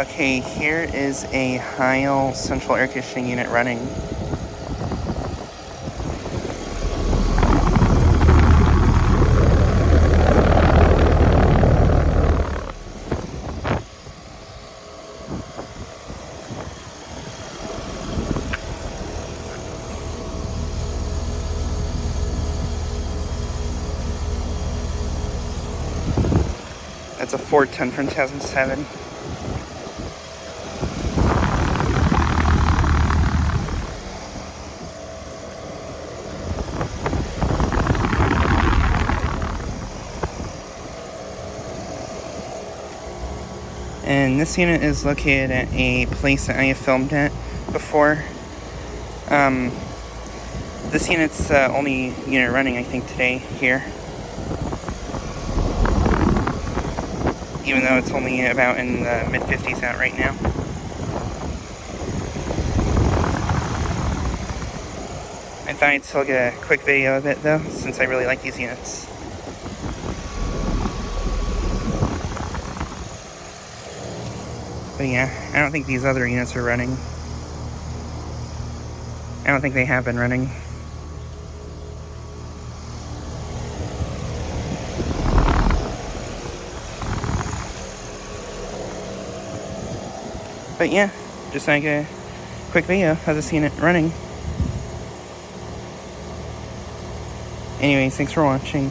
Okay, here is a Heil central air conditioning unit running. That's a 410 from 2007. And this unit is located at a place that I have filmed at before. This unit's the only unit running, I think, today here. Even though it's only about in the mid-50s out right now. I thought I'd still get a quick video of it, though, since I really like these units. But yeah, I don't think these other units are running. I don't think they have been running. But yeah, just like a quick video of this unit running. Anyways, thanks for watching.